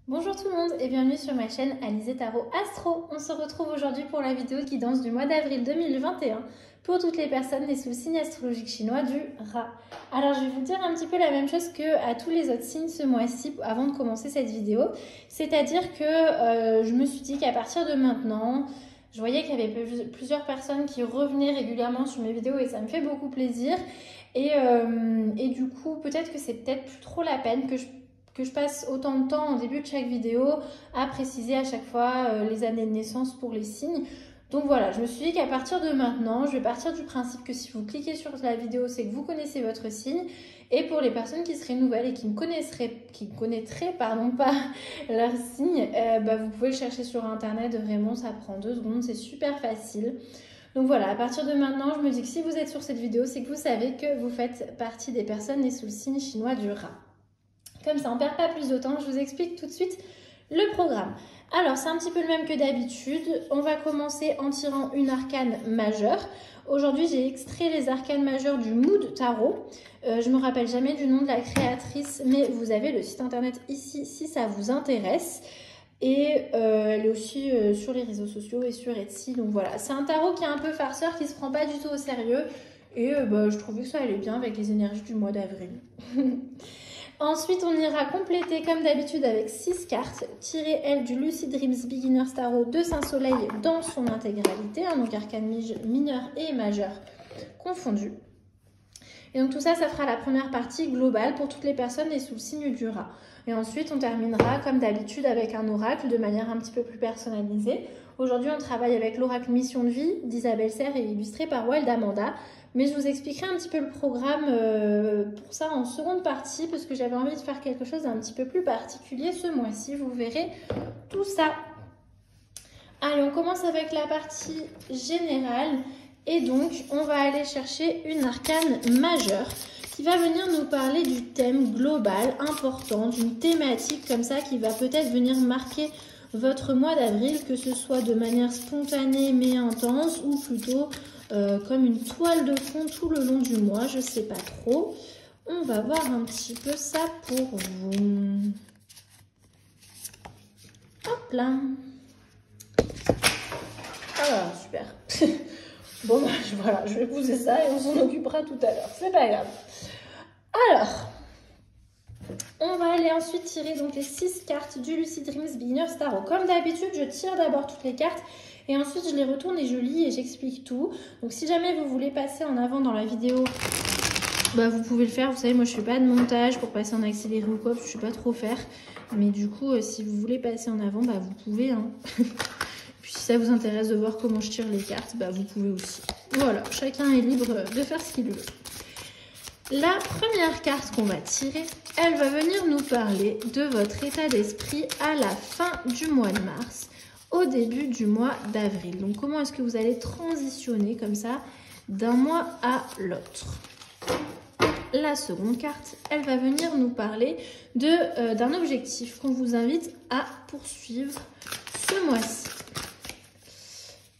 Bonjour tout le monde et bienvenue sur ma chaîne Alizé Tarot Astro. On se retrouve aujourd'hui pour la vidéo qui danse du mois d'avril 2021 pour toutes les personnes nées sous le signe astrologique chinois du Rat. Alors je vais vous dire un petit peu la même chose qu'à tous les autres signes ce mois-ci avant de commencer cette vidéo. C'est-à-dire que je me suis dit qu'à partir de maintenant, je voyais qu'il y avait plusieurs personnes qui revenaient régulièrement sur mes vidéos et ça me fait beaucoup plaisir. Et du coup, peut-être que c'est peut-être plus trop la peine que je passe autant de temps au début de chaque vidéo à préciser à chaque fois les années de naissance pour les signes. Donc voilà, je me suis dit qu'à partir de maintenant, je vais partir du principe que si vous cliquez sur la vidéo, c'est que vous connaissez votre signe. Et pour les personnes qui seraient nouvelles et qui ne connaîtraient pas leur signe, vous pouvez le chercher sur internet, vraiment ça prend 2 secondes, c'est super facile. Donc voilà, à partir de maintenant, je me dis que si vous êtes sur cette vidéo, c'est que vous savez que vous faites partie des personnes nées sous le signe chinois du Rat. Comme ça, on ne perd pas plus de temps, je vous explique tout de suite le programme. Alors, c'est un petit peu le même que d'habitude. On va commencer en tirant une arcane majeure. Aujourd'hui, j'ai extrait les arcanes majeures du Mood Tarot. Je ne me rappelle jamais du nom de la créatrice, mais vous avez le site internet ici si ça vous intéresse. Et elle est aussi sur les réseaux sociaux et sur Etsy. Donc voilà, c'est un tarot qui est un peu farceur, qui ne se prend pas du tout au sérieux. Et je trouvais que ça allait bien avec les énergies du mois d'avril. Ensuite, on ira compléter comme d'habitude avec 6 cartes, tirées elles du Lucid Dreams Beginner's Tarot de Saint-Soleil dans son intégralité, donc arcane mineure et majeure confondus. Et donc tout ça, ça fera la première partie globale pour toutes les personnes nées sous le signe du Rat. Et ensuite, on terminera comme d'habitude avec un oracle de manière un petit peu plus personnalisée. Aujourd'hui, on travaille avec l'oracle Mission de vie d'Isabelle Serre et illustré par Wild Amanda. Mais je vous expliquerai un petit peu le programme pour ça en seconde partie parce que j'avais envie de faire quelque chose d'un petit peu plus particulier ce mois-ci. Vous verrez tout ça. Allez, on commence avec la partie générale. Et donc, on va aller chercher une arcane majeure qui va venir nous parler du thème global important, d'une thématique comme ça qui va peut-être venir marquer votre mois d'avril, que ce soit de manière spontanée mais intense ou plutôt comme une toile de fond tout le long du mois, je sais pas trop. On va voir un petit peu ça pour vous. Hop là. Ah, super. Bon, voilà, je vais poser ça et on s'en occupera tout à l'heure. C'est pas grave. Alors, on va aller ensuite tirer donc les 6 cartes du Lucid Dreams Beginner's Tarot. Comme d'habitude, je tire d'abord toutes les cartes et ensuite je les retourne et je lis et j'explique tout. Donc si jamais vous voulez passer en avant dans la vidéo, vous pouvez le faire. Vous savez, moi je fais pas de montage pour passer en accéléré ou quoi, parce que je sais pas trop faire. Mais du coup, si vous voulez passer en avant, vous pouvez. Hein. Puis si ça vous intéresse de voir comment je tire les cartes, vous pouvez aussi. Voilà, chacun est libre de faire ce qu'il veut. La première carte qu'on va tirer, elle va venir nous parler de votre état d'esprit à la fin du mois de mars, au début du mois d'avril. Donc comment est-ce que vous allez transitionner comme ça d'un mois à l'autre. La seconde carte, elle va venir nous parler d'un objectif qu'on vous invite à poursuivre ce mois-ci.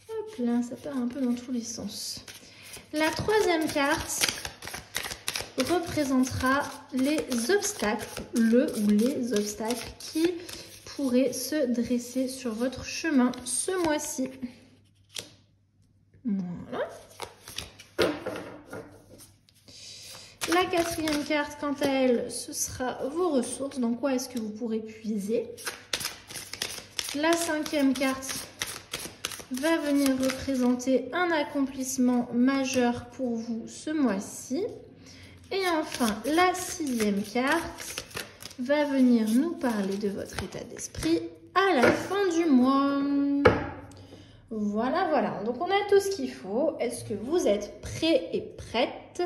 Hop là, ça part un peu dans tous les sens. La troisième carte représentera les obstacles, ou les obstacles qui pourraient se dresser sur votre chemin ce mois-ci. Voilà. La quatrième carte, quant à elle, ce sera vos ressources. Dans quoi est-ce que vous pourrez puiser? La cinquième carte va venir représenter un accomplissement majeur pour vous ce mois-ci. Et enfin, la sixième carte va venir nous parler de votre état d'esprit à la fin du mois. Voilà, voilà. Donc, on a tout ce qu'il faut. Est-ce que vous êtes prêts et prêtes?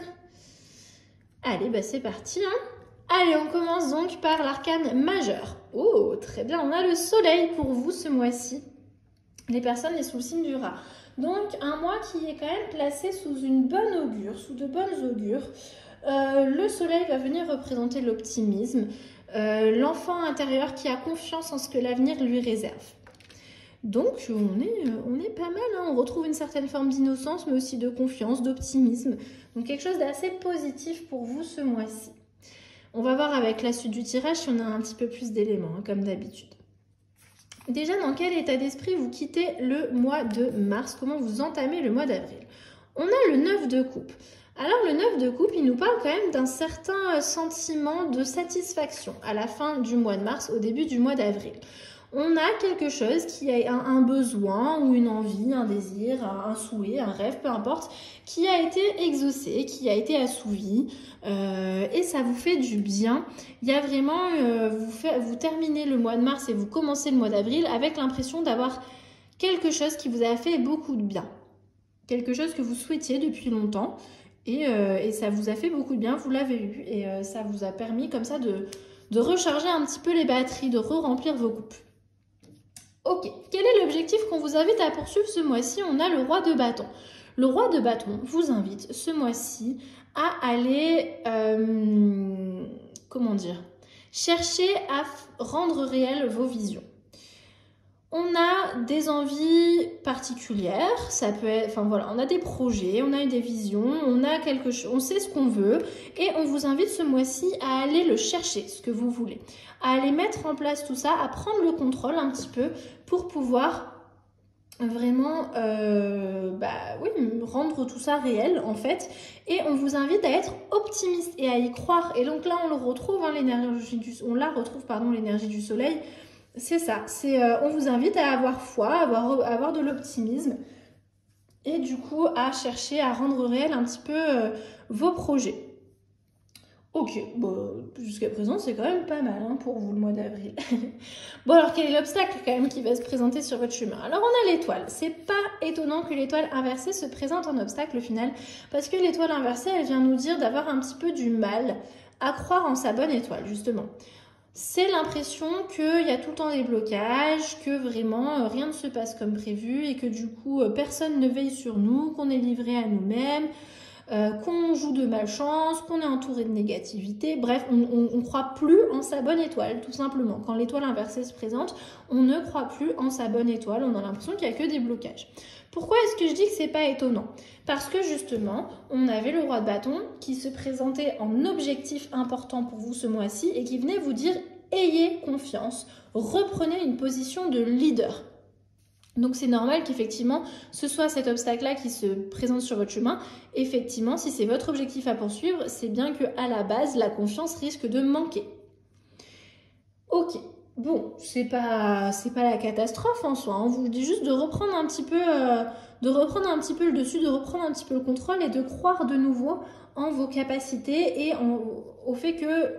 Allez, c'est parti. Allez, on commence donc par l'arcane majeure. Oh, très bien. On a le soleil pour vous ce mois-ci. Les personnes nées sous le signe du Rat. Donc, un mois qui est quand même placé sous une bonne augure, sous de bonnes augures. Le soleil va venir représenter l'optimisme, l'enfant intérieur qui a confiance en ce que l'avenir lui réserve. Donc on est pas mal, on retrouve une certaine forme d'innocence mais aussi de confiance, d'optimisme. Donc quelque chose d'assez positif pour vous ce mois-ci. On va voir avec la suite du tirage si on a un petit peu plus d'éléments, hein, comme d'habitude. Déjà, dans quel état d'esprit vous quittez le mois de mars? Comment vous entamez le mois d'avril? On a le 9 de coupe. Alors, le 9 de coupe, il nous parle quand même d'un certain sentiment de satisfaction à la fin du mois de mars, au début du mois d'avril. On a quelque chose qui a un besoin ou une envie, un désir, un souhait, un rêve, peu importe, qui a été exaucé, qui a été assouvi et ça vous fait du bien. Il y a vraiment, vous terminez le mois de mars et vous commencez le mois d'avril avec l'impression d'avoir quelque chose qui vous a fait beaucoup de bien. Quelque chose que vous souhaitiez depuis longtemps et ça vous a fait beaucoup de bien, vous l'avez eu et ça vous a permis comme ça de recharger un petit peu les batteries, de re-remplir vos coupes. Ok, quel est l'objectif qu'on vous invite à poursuivre ce mois-ci? On a le roi de bâton. Le roi de bâton vous invite ce mois-ci à aller, comment dire, chercher à rendre réelles vos visions. On a des envies particulières, ça peut être, enfin voilà, on a des projets, on a des visions, on a quelque chose, on sait ce qu'on veut et on vous invite ce mois-ci à aller le chercher, ce que vous voulez, à aller mettre en place tout ça, à prendre le contrôle un petit peu pour pouvoir vraiment rendre tout ça réel en fait. Et on vous invite à être optimiste et à y croire. Et donc là, on le retrouve, hein, l'énergie du soleil. C'est ça, on vous invite à avoir foi, à avoir de l'optimisme et du coup à chercher à rendre réel un petit peu vos projets. Ok, bon, jusqu'à présent c'est quand même pas mal hein, pour vous le mois d'avril. Bon alors quel est l'obstacle quand même qui va se présenter sur votre chemin? Alors on a l'étoile, c'est pas étonnant que l'étoile inversée se présente en obstacle au final parce que l'étoile inversée elle vient nous dire d'avoir un petit peu du mal à croire en sa bonne étoile justement. C'est l'impression qu'il y a tout le temps des blocages, que vraiment rien ne se passe comme prévu et que du coup personne ne veille sur nous, qu'on est livré à nous-mêmes, qu'on joue de malchance, qu'on est entouré de négativité. Bref, on ne croit plus en sa bonne étoile, tout simplement. Quand l'étoile inversée se présente, on ne croit plus en sa bonne étoile, on a l'impression qu'il n'y a que des blocages. Pourquoi est-ce que je dis que c'est pas étonnant? Parce que justement, on avait le roi de bâton qui se présentait en objectif important pour vous ce mois-ci et qui venait vous dire « ayez confiance, reprenez une position de leader ». Donc c'est normal qu'effectivement, ce soit cet obstacle-là qui se présente sur votre chemin. Effectivement, si c'est votre objectif à poursuivre, c'est bien qu'à la base, la confiance risque de manquer. Ok. Bon, c'est pas la catastrophe en soi. On vous dit juste de reprendre un petit peu, le dessus, de reprendre un petit peu le contrôle et de croire de nouveau en vos capacités et au fait que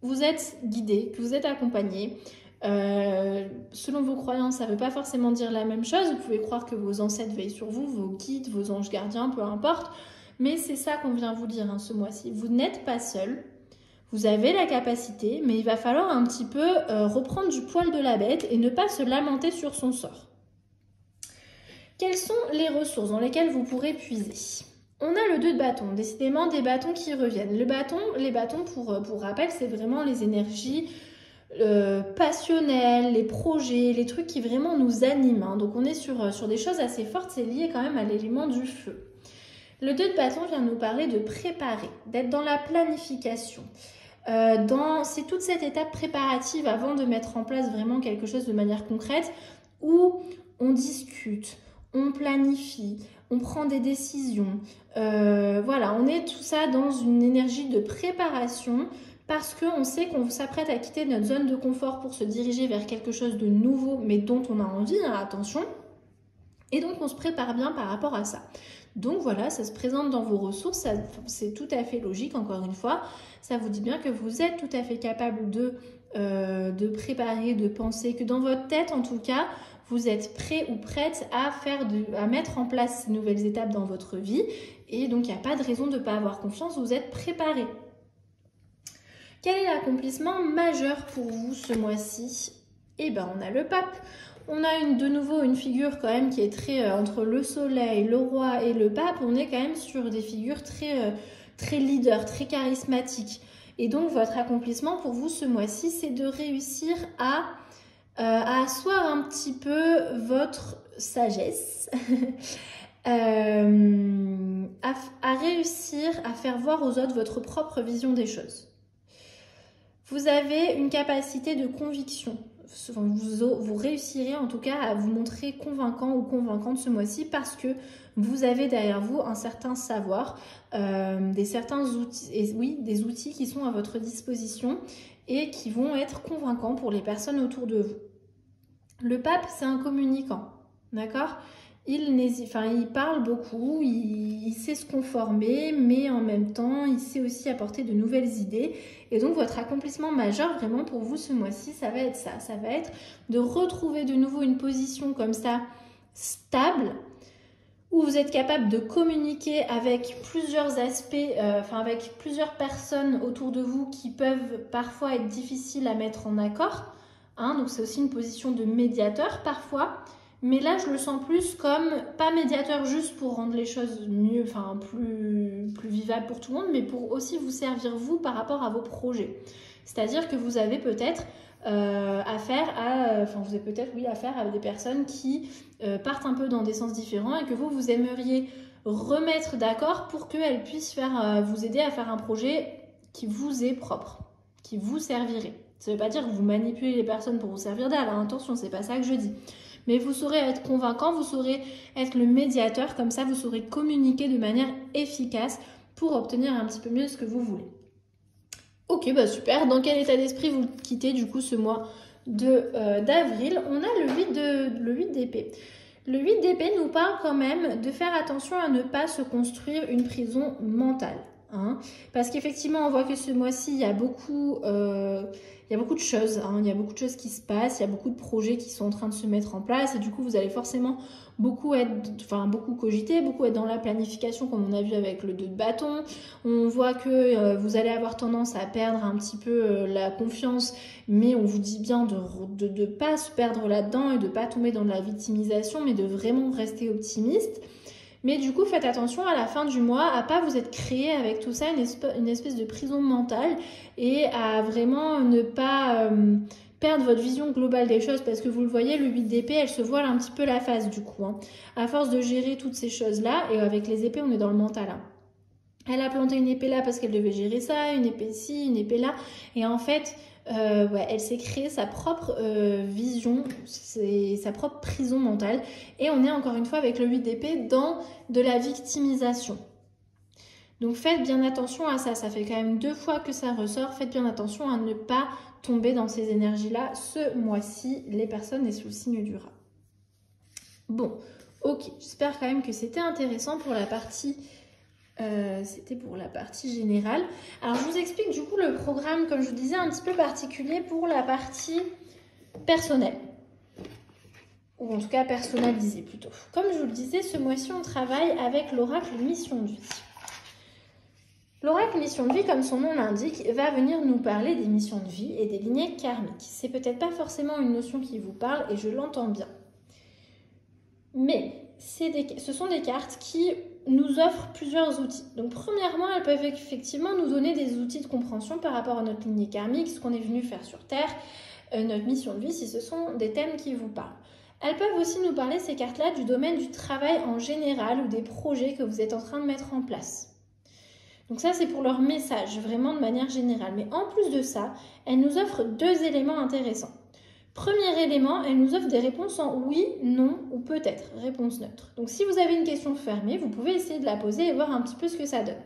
vous êtes guidé, que vous êtes accompagné. Selon vos croyances, ça ne veut pas forcément dire la même chose. Vous pouvez croire que vos ancêtres veillent sur vous, vos guides, vos anges gardiens, peu importe. Mais c'est ça qu'on vient vous dire hein, ce mois-ci. Vous n'êtes pas seul. Vous avez la capacité, mais il va falloir un petit peu reprendre du poil de la bête et ne pas se lamenter sur son sort. Quelles sont les ressources dans lesquelles vous pourrez puiser? On a le 2 de bâton, décidément des bâtons qui reviennent. Les bâtons pour rappel, c'est vraiment les énergies passionnelles, les projets, les trucs qui vraiment nous animent. Hein. Donc on est sur des choses assez fortes, c'est lié quand même à l'élément du feu. Le 2 de bâton vient nous parler de préparer, d'être dans la planification. C'est toute cette étape préparative avant de mettre en place vraiment quelque chose de manière concrète où on discute, on planifie, on prend des décisions. Voilà, on est tout ça dans une énergie de préparation parce qu'on sait qu'on s'apprête à quitter notre zone de confort pour se diriger vers quelque chose de nouveau mais dont on a envie, hein, attention. Et donc on se prépare bien par rapport à ça. Donc voilà, ça se présente dans vos ressources, c'est tout à fait logique, encore une fois. Ça vous dit bien que vous êtes tout à fait capable de préparer, de penser, que dans votre tête en tout cas, vous êtes prêt ou prête à mettre en place ces nouvelles étapes dans votre vie. Et donc il n'y a pas de raison de ne pas avoir confiance, vous êtes préparé. Quel est l'accomplissement majeur pour vous ce mois-ci? Eh bien, on a le pape. On a de nouveau une figure quand même qui est très entre le soleil, le roi et le pape. On est quand même sur des figures très leader, très charismatiques. Et donc, votre accomplissement pour vous ce mois-ci, c'est de réussir à asseoir un petit peu votre sagesse, à réussir à faire voir aux autres votre propre vision des choses. Vous avez une capacité de conviction. Vous réussirez en tout cas à vous montrer convaincant ou convaincante ce mois-ci parce que vous avez derrière vous un certain savoir, certains outils, et oui, des outils qui sont à votre disposition et qui vont être convaincants pour les personnes autour de vous. Le pape, c'est un communicant, d'accord ? Il parle beaucoup, il sait se conformer, mais en même temps, il sait aussi apporter de nouvelles idées. Et donc, votre accomplissement majeur, vraiment, pour vous, ce mois-ci, ça va être ça. Ça va être de retrouver de nouveau une position comme ça, stable, où vous êtes capable de communiquer avec plusieurs aspects, avec plusieurs personnes autour de vous qui peuvent parfois être difficiles à mettre en accord. Donc, c'est aussi une position de médiateur parfois. Mais là, je le sens plus comme, pas médiateur juste pour rendre les choses mieux, plus vivables pour tout le monde, mais pour aussi vous servir vous par rapport à vos projets. C'est-à-dire que vous avez peut-être affaire à des personnes qui partent un peu dans des sens différents et que vous aimeriez remettre d'accord pour qu'elles puissent vous aider à faire un projet qui vous est propre, qui vous servirait. Ça ne veut pas dire que vous manipulez les personnes pour vous servir d'elles, attention, c'est pas ça que je dis. Mais vous saurez être convaincant, vous saurez être le médiateur, comme ça vous saurez communiquer de manière efficace pour obtenir un petit peu mieux ce que vous voulez. Ok, super. Dans quel état d'esprit vous quittez du coup ce mois d'avril? On a le 8 d'épée. Le 8 d'épée nous parle quand même de faire attention à ne pas se construire une prison mentale. Parce qu'effectivement, on voit que ce mois-ci, il y a beaucoup de choses. Il y a beaucoup de choses qui se passent, il y a beaucoup de projets qui sont en train de se mettre en place. Et du coup, vous allez forcément beaucoup cogiter, beaucoup être dans la planification, comme on a vu avec le 2 de bâton. On voit que vous allez avoir tendance à perdre un petit peu la confiance, mais on vous dit bien de ne pas se perdre là-dedans et de ne pas tomber dans de la victimisation, mais de vraiment rester optimiste. Mais du coup, faites attention à la fin du mois à pas vous être créé avec tout ça une espèce de prison mentale et à vraiment ne pas perdre votre vision globale des choses parce que vous le voyez, le 8 d'épée, elle se voile un petit peu la face du coup. À force de gérer toutes ces choses-là, et avec les épées, on est dans le mental. Elle a planté une épée là parce qu'elle devait gérer ça, une épée ci, une épée là. Et en fait, elle s'est créée sa propre vision, sa propre prison mentale. Et on est encore une fois avec le 8 d'épée dans de la victimisation. Donc faites bien attention à ça. Ça fait quand même 2 fois que ça ressort. Faites bien attention à ne pas tomber dans ces énergies-là ce mois-ci, les personnes sous le signe du rat. Bon, ok. J'espère quand même que c'était intéressant pour la partie... c'était pour la partie générale. Alors je vous explique du coup le programme, comme je vous disais, un petit peu particulier pour la partie personnelle. Ou en tout cas personnalisée plutôt. Comme je vous le disais, ce mois-ci on travaille avec l'oracle Mission de vie. L'oracle Mission de vie, comme son nom l'indique, va venir nous parler des missions de vie et des lignées karmiques. C'est peut-être pas forcément une notion qui vous parle et je l'entends bien. Mais ce sont des cartes qui nous offrent plusieurs outils. Donc premièrement, elles peuvent effectivement nous donner des outils de compréhension par rapport à notre lignée karmique, ce qu'on est venu faire sur Terre, notre mission de vie, si ce sont des thèmes qui vous parlent. Elles peuvent aussi nous parler, ces cartes-là, du domaine du travail en général ou des projets que vous êtes en train de mettre en place. Donc ça, c'est pour leur message, vraiment de manière générale. Mais en plus de ça, elles nous offrent 2 éléments intéressants. Premier élément, elle nous offre des réponses en oui, non ou peut-être, réponse neutre. Donc si vous avez une question fermée, vous pouvez essayer de la poser et voir un petit peu ce que ça donne.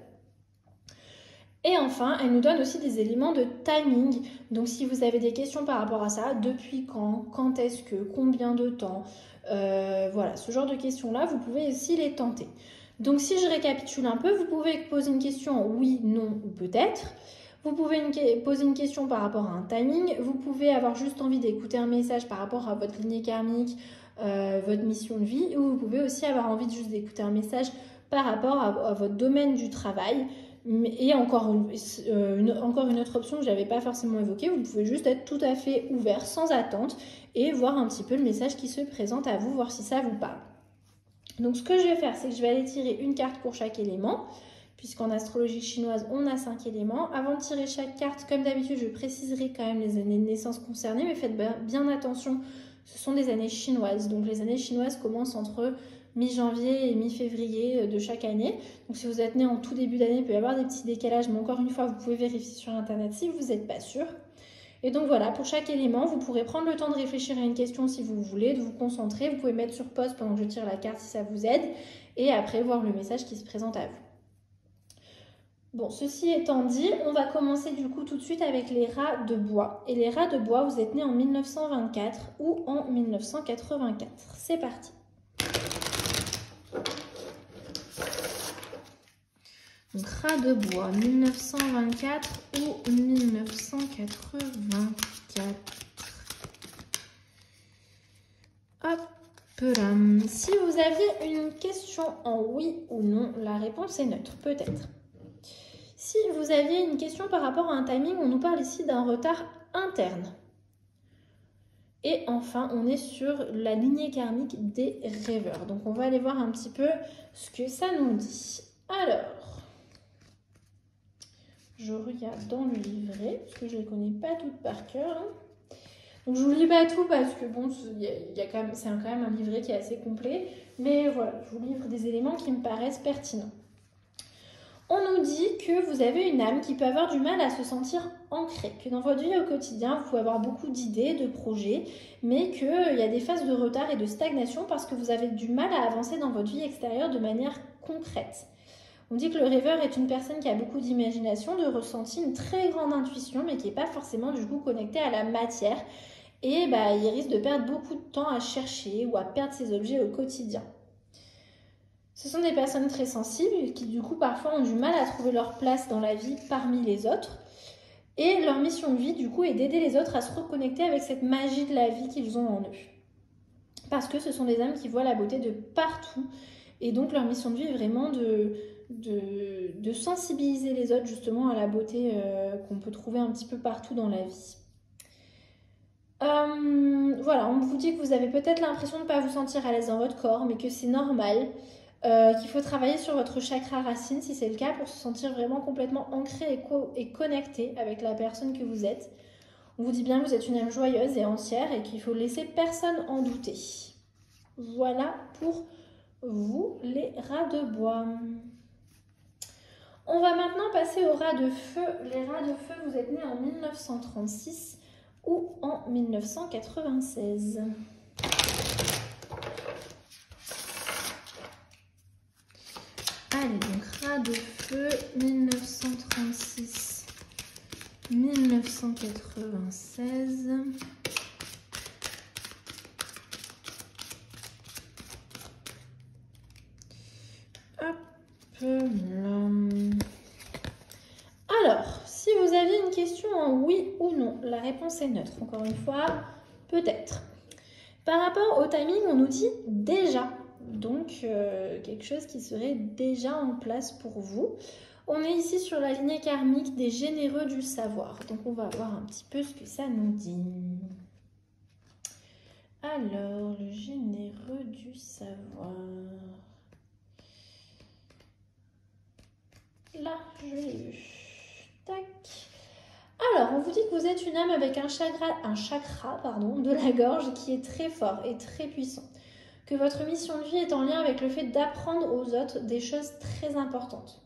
Et enfin, elle nous donne aussi des éléments de timing. Donc si vous avez des questions par rapport à ça, depuis quand est-ce que, combien de temps, voilà, ce genre de questions-là, vous pouvez aussi les tenter. Donc si je récapitule un peu, vous pouvez poser une question en oui, non ou peut-être. Vous pouvez poser une question par rapport à un timing. Vous pouvez avoir juste envie d'écouter un message par rapport à votre lignée karmique, votre mission de vie. Ou vous pouvez aussi avoir envie juste d'écouter un message par rapport à votre domaine du travail. Et encore une autre option que je n'avais pas forcément évoquée, vous pouvez juste être tout à fait ouvert, sans attente, et voir un petit peu le message qui se présente à vous, voir si ça vous parle. Donc ce que je vais faire, c'est que je vais aller tirer une carte pour chaque élément, puisqu'en astrologie chinoise, on a 5 éléments. Avant de tirer chaque carte, comme d'habitude, je préciserai quand même les années de naissance concernées, mais faites bien attention, ce sont des années chinoises. Donc les années chinoises commencent entre mi-janvier et mi-février de chaque année. Donc si vous êtes né en tout début d'année, il peut y avoir des petits décalages, mais encore une fois, vous pouvez vérifier sur Internet si vous n'êtes pas sûr. Et donc voilà, pour chaque élément, vous pourrez prendre le temps de réfléchir à une question si vous voulez, de vous concentrer. Vous pouvez mettre sur pause pendant que je tire la carte si ça vous aide. Et après, voir le message qui se présente à vous. Bon, ceci étant dit, on va commencer du coup tout de suite avec les rats de bois. Et les rats de bois, vous êtes nés en 1924 ou en 1984. C'est parti. Donc, rats de bois, 1924 ou 1984. Hop là. Si vous aviez une question en oui ou non, la réponse est neutre, peut-être. Si vous aviez une question par rapport à un timing, on nous parle ici d'un retard interne. Et enfin, on est sur la lignée karmique des rêveurs. Donc, on va aller voir un petit peu ce que ça nous dit. Alors, je regarde dans le livret, parce que je ne les connais pas toutes par cœur. Donc, je ne vous lis pas tout parce que bon, c'est quand même un livret qui est assez complet. Mais voilà, je vous livre des éléments qui me paraissent pertinents. On nous dit que vous avez une âme qui peut avoir du mal à se sentir ancrée, que dans votre vie au quotidien, vous pouvez avoir beaucoup d'idées, de projets, mais qu'il y a des phases de retard et de stagnation parce que vous avez du mal à avancer dans votre vie extérieure de manière concrète. On dit que le rêveur est une personne qui a beaucoup d'imagination, de ressenti, une très grande intuition, mais qui n'est pas forcément du coup connectée à la matière. Et il risque de perdre beaucoup de temps à chercher ou à perdre ses objets au quotidien. Ce sont des personnes très sensibles qui du coup parfois ont du mal à trouver leur place dans la vie parmi les autres. Et leur mission de vie du coup est d'aider les autres à se reconnecter avec cette magie de la vie qu'ils ont en eux. Parce que ce sont des âmes qui voient la beauté de partout. Et donc leur mission de vie est vraiment de sensibiliser les autres justement à la beauté qu'on peut trouver un petit peu partout dans la vie. Voilà, on vous dit que vous avez peut-être l'impression de ne pas vous sentir à l'aise dans votre corps, mais que c'est normal. Qu'il faut travailler sur votre chakra racine si c'est le cas pour se sentir vraiment complètement ancré et connecté avec la personne que vous êtes. On vous dit bien que vous êtes une âme joyeuse et entière et qu'il faut laisser personne en douter. Voilà pour vous les rats de bois. On va maintenant passer aux rats de feu. Les rats de feu, vous êtes nés en 1936 ou en 1996. Allez, donc rat de feu, 1936, 1996. Hop là. Alors, si vous aviez une question en oui ou non, la réponse est neutre. Encore une fois, peut-être. Par rapport au timing, on nous dit déjà. Donc, quelque chose qui serait déjà en place pour vous. On est ici sur la lignée karmique des généreux du savoir. Donc, on va voir un petit peu ce que ça nous dit. Alors, le généreux du savoir. Là, je l'ai eu. Tac. Alors, on vous dit que vous êtes une âme avec un chakra de la gorge qui est très fort et très puissant. Que votre mission de vie est en lien avec le fait d'apprendre aux autres des choses très importantes.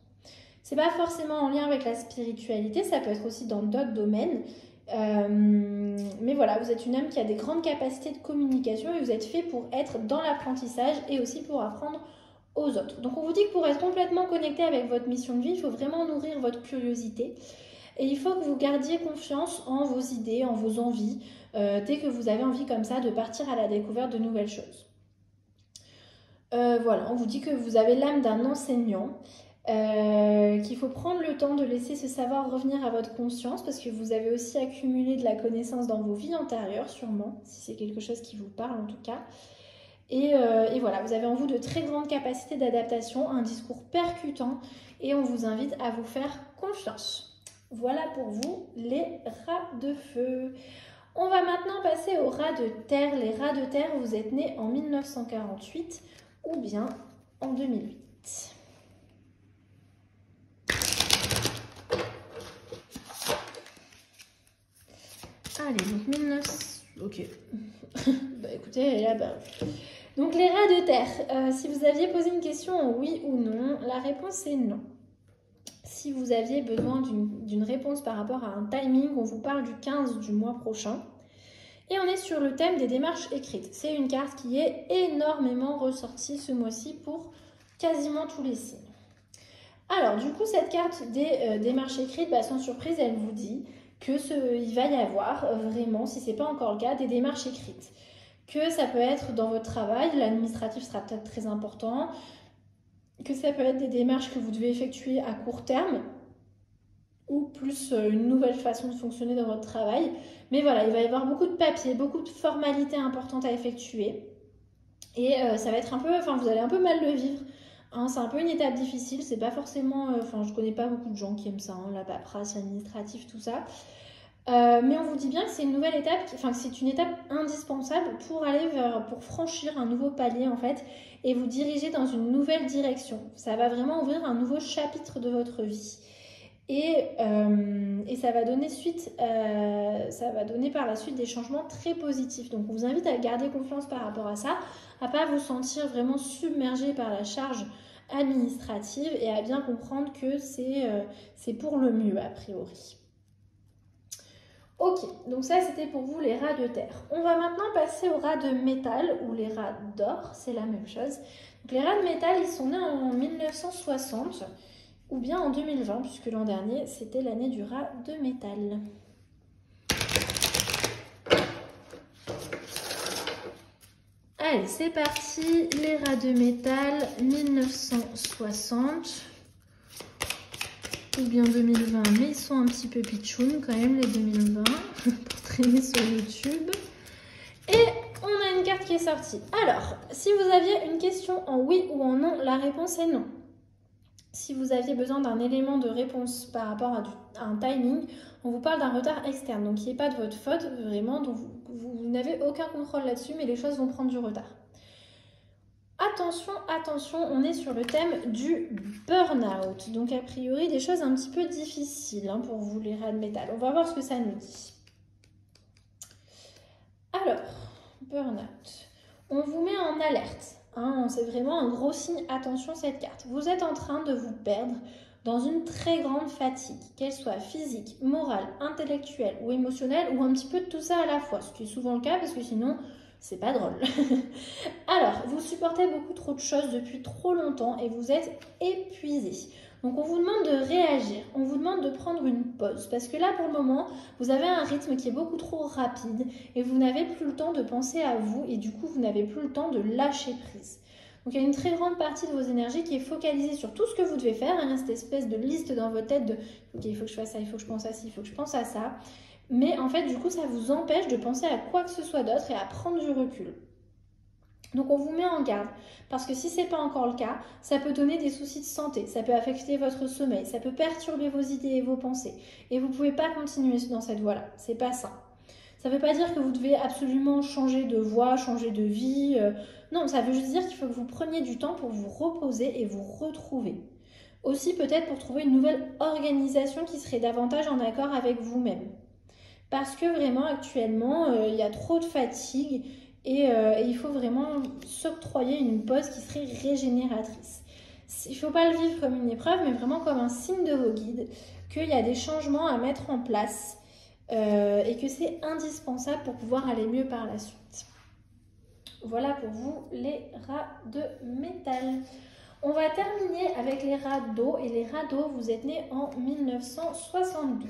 C'est pas forcément en lien avec la spiritualité, ça peut être aussi dans d'autres domaines. Mais voilà, vous êtes une âme qui a des grandes capacités de communication et vous êtes fait pour être dans l'apprentissage et aussi pour apprendre aux autres. Donc on vous dit que pour être complètement connecté avec votre mission de vie, il faut vraiment nourrir votre curiosité. Et il faut que vous gardiez confiance en vos idées, en vos envies, dès que vous avez envie comme ça de partir à la découverte de nouvelles choses. Voilà, on vous dit que vous avez l'âme d'un enseignant, qu'il faut prendre le temps de laisser ce savoir revenir à votre conscience parce que vous avez aussi accumulé de la connaissance dans vos vies antérieures, sûrement, si c'est quelque chose qui vous parle en tout cas. Et voilà, vous avez en vous de très grandes capacités d'adaptation, un discours percutant et on vous invite à vous faire confiance. Voilà pour vous les rats de feu. On va maintenant passer aux rats de terre. Les rats de terre, vous êtes nés en 1948 ou bien en 2008. Allez, donc 19... Ok. Bah écoutez, elle est là-bas. Donc les rats de terre, si vous aviez posé une question en oui ou non, la réponse est non. si vous aviez besoin d'une réponse par rapport à un timing, on vous parle du 15 du mois prochain. Et on est sur le thème des démarches écrites. C'est une carte qui est énormément ressortie ce mois-ci pour quasiment tous les signes. Alors, du coup, cette carte des démarches écrites, sans surprise, elle vous dit qu'il va y avoir vraiment, si ce n'est pas encore le cas, des démarches écrites. Que ça peut être dans votre travail, l'administratif sera peut-être très important, que ça peut être des démarches que vous devez effectuer à court terme, ou plus une nouvelle façon de fonctionner dans votre travail. Mais voilà, il va y avoir beaucoup de papiers, beaucoup de formalités importantes à effectuer. Et ça va être un peu, vous allez un peu mal le vivre. Hein, c'est un peu une étape difficile, c'est pas forcément, je connais pas beaucoup de gens qui aiment ça, hein, la paperasse, l'administratif, tout ça. Mais on vous dit bien que c'est une nouvelle étape, que c'est une étape indispensable pour pour franchir un nouveau palier en fait, et vous diriger dans une nouvelle direction. Ça va vraiment ouvrir un nouveau chapitre de votre vie. Et ça va donner par la suite des changements très positifs. Donc on vous invite à garder confiance par rapport à ça, à pas vous sentir vraiment submergé par la charge administrative et à bien comprendre que c'est pour le mieux a priori. Ok, donc ça c'était pour vous les rats de terre. On va maintenant passer aux rats de métal ou les rats d'or, c'est la même chose. Donc les rats de métal, ils sont nés en 1960 ou bien en 2020, puisque l'an dernier c'était l'année du rat de métal. Allez, c'est parti, les rats de métal 1960. Ou bien 2020, mais ils sont un petit peu pitchoun quand même les 2020 pour traîner sur YouTube. Et on a une carte qui est sortie. Alors, si vous aviez une question en oui ou en non, la réponse est non. Si vous aviez besoin d'un élément de réponse par rapport à un timing, on vous parle d'un retard externe, donc qui n'est pas de votre faute, vraiment, donc vous n'avez aucun contrôle là-dessus, mais les choses vont prendre du retard. Attention, attention, on est sur le thème du burn-out. Donc, a priori, des choses un petit peu difficiles pour vous, les rats de métal. On va voir ce que ça nous dit. Alors, burn-out. On vous met en alerte. C'est vraiment un gros signe. Attention, cette carte. Vous êtes en train de vous perdre dans une très grande fatigue, qu'elle soit physique, morale, intellectuelle ou émotionnelle, ou un petit peu de tout ça à la fois, ce qui est souvent le cas parce que sinon... c'est pas drôle. Alors, vous supportez beaucoup trop de choses depuis trop longtemps et vous êtes épuisé. Donc, on vous demande de réagir. On vous demande de prendre une pause. Parce que là, pour le moment, vous avez un rythme qui est beaucoup trop rapide et vous n'avez plus le temps de penser à vous et du coup, vous n'avez plus le temps de lâcher prise. Donc, il y a une très grande partie de vos énergies qui est focalisée sur tout ce que vous devez faire. Il y a cette espèce de liste dans votre tête de « ok, il faut que je fasse ça, il faut que je pense à ci, il faut que je pense à ça ». Mais en fait, du coup, ça vous empêche de penser à quoi que ce soit d'autre et à prendre du recul. Donc, on vous met en garde. Parce que si ce n'est pas encore le cas, ça peut donner des soucis de santé. Ça peut affecter votre sommeil. Ça peut perturber vos idées et vos pensées. Et vous ne pouvez pas continuer dans cette voie-là. C'est pas ça. Ça ne veut pas dire que vous devez absolument changer de voie, changer de vie. Non, ça veut juste dire qu'il faut que vous preniez du temps pour vous reposer et vous retrouver. Aussi, peut-être pour trouver une nouvelle organisation qui serait davantage en accord avec vous-même. Parce que vraiment, actuellement, il y a trop de fatigue et il faut vraiment s'octroyer une pause qui serait régénératrice. Il ne faut pas le vivre comme une épreuve, mais vraiment comme un signe de vos guides, qu'il y a des changements à mettre en place et que c'est indispensable pour pouvoir aller mieux par la suite. Voilà pour vous les rats de métal. On va terminer avec les rats d'eau. Et les rats d'eau, vous êtes nés en 1972.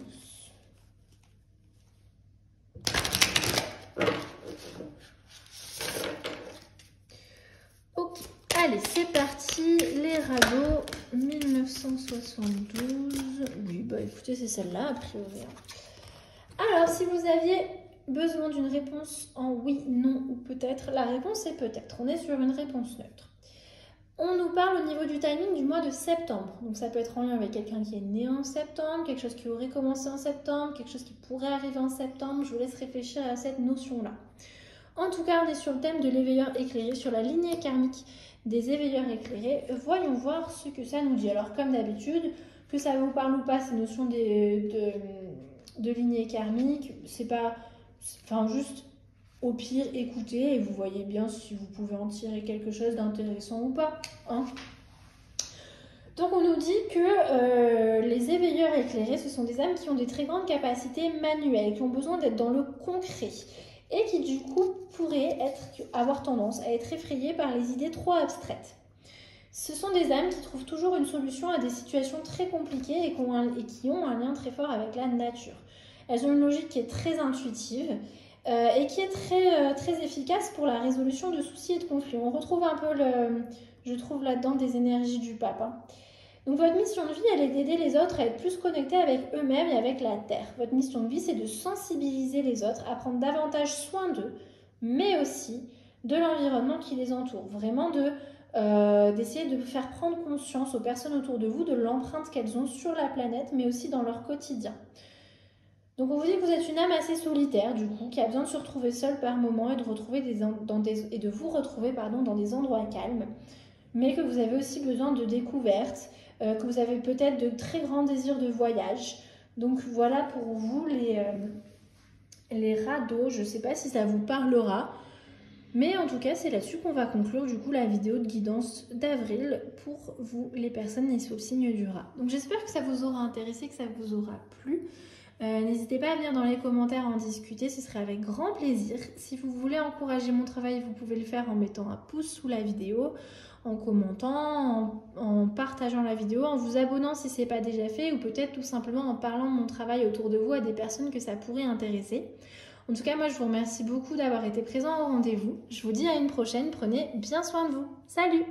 Ok, allez, c'est parti. Les radeaux 1972. Oui, écoutez, c'est celle-là, a priori. Alors, si vous aviez besoin d'une réponse en oui, non ou peut-être, la réponse est peut-être. On est sur une réponse neutre. On nous parle au niveau du timing du mois de septembre. Donc ça peut être en lien avec quelqu'un qui est né en septembre, quelque chose qui aurait commencé en septembre, quelque chose qui pourrait arriver en septembre. Je vous laisse réfléchir à cette notion-là. En tout cas, on est sur le thème de l'éveilleur éclairé, sur la lignée karmique des éveilleurs éclairés. Voyons voir ce que ça nous dit. Alors comme d'habitude, que ça vous parle ou pas, ces notions de lignée karmique, c'est pas... juste... Au pire, écoutez et vous voyez bien si vous pouvez en tirer quelque chose d'intéressant ou pas. Donc on nous dit que les éveilleurs éclairés, ce sont des âmes qui ont des très grandes capacités manuelles, qui ont besoin d'être dans le concret et qui du coup pourraient avoir tendance à être effrayées par les idées trop abstraites. Ce sont des âmes qui trouvent toujours une solution à des situations très compliquées et qui ont un lien très fort avec la nature. Elles ont une logique qui est très intuitive et qui est très efficace pour la résolution de soucis et de conflits. On retrouve un peu, je trouve là-dedans, des énergies du pape. Hein. Donc votre mission de vie, elle est d'aider les autres à être plus connectés avec eux-mêmes et avec la Terre. Votre mission de vie, c'est de sensibiliser les autres à prendre davantage soin d'eux, mais aussi de l'environnement qui les entoure. Vraiment d'essayer de faire prendre conscience aux personnes autour de vous de l'empreinte qu'elles ont sur la planète, mais aussi dans leur quotidien. Donc on vous dit que vous êtes une âme assez solitaire, du coup, qui a besoin de se retrouver seule par moment et de vous retrouver dans des endroits calmes, mais que vous avez aussi besoin de découvertes, que vous avez peut-être de très grands désirs de voyage. Donc voilà pour vous les radeaux. Je ne sais pas si ça vous parlera, mais en tout cas c'est là-dessus qu'on va conclure du coup la vidéo de guidance d'avril pour vous les personnes nées sous le signe du rat. Donc j'espère que ça vous aura intéressé, que ça vous aura plu. N'hésitez pas à venir dans les commentaires en discuter, ce serait avec grand plaisir. Si vous voulez encourager mon travail, vous pouvez le faire en mettant un pouce sous la vidéo, en commentant, en partageant la vidéo, en vous abonnant si ce n'est pas déjà fait, ou peut-être tout simplement en parlant de mon travail autour de vous à des personnes que ça pourrait intéresser. En tout cas, moi je vous remercie beaucoup d'avoir été présent au rendez-vous. Je vous dis à une prochaine, prenez bien soin de vous. Salut!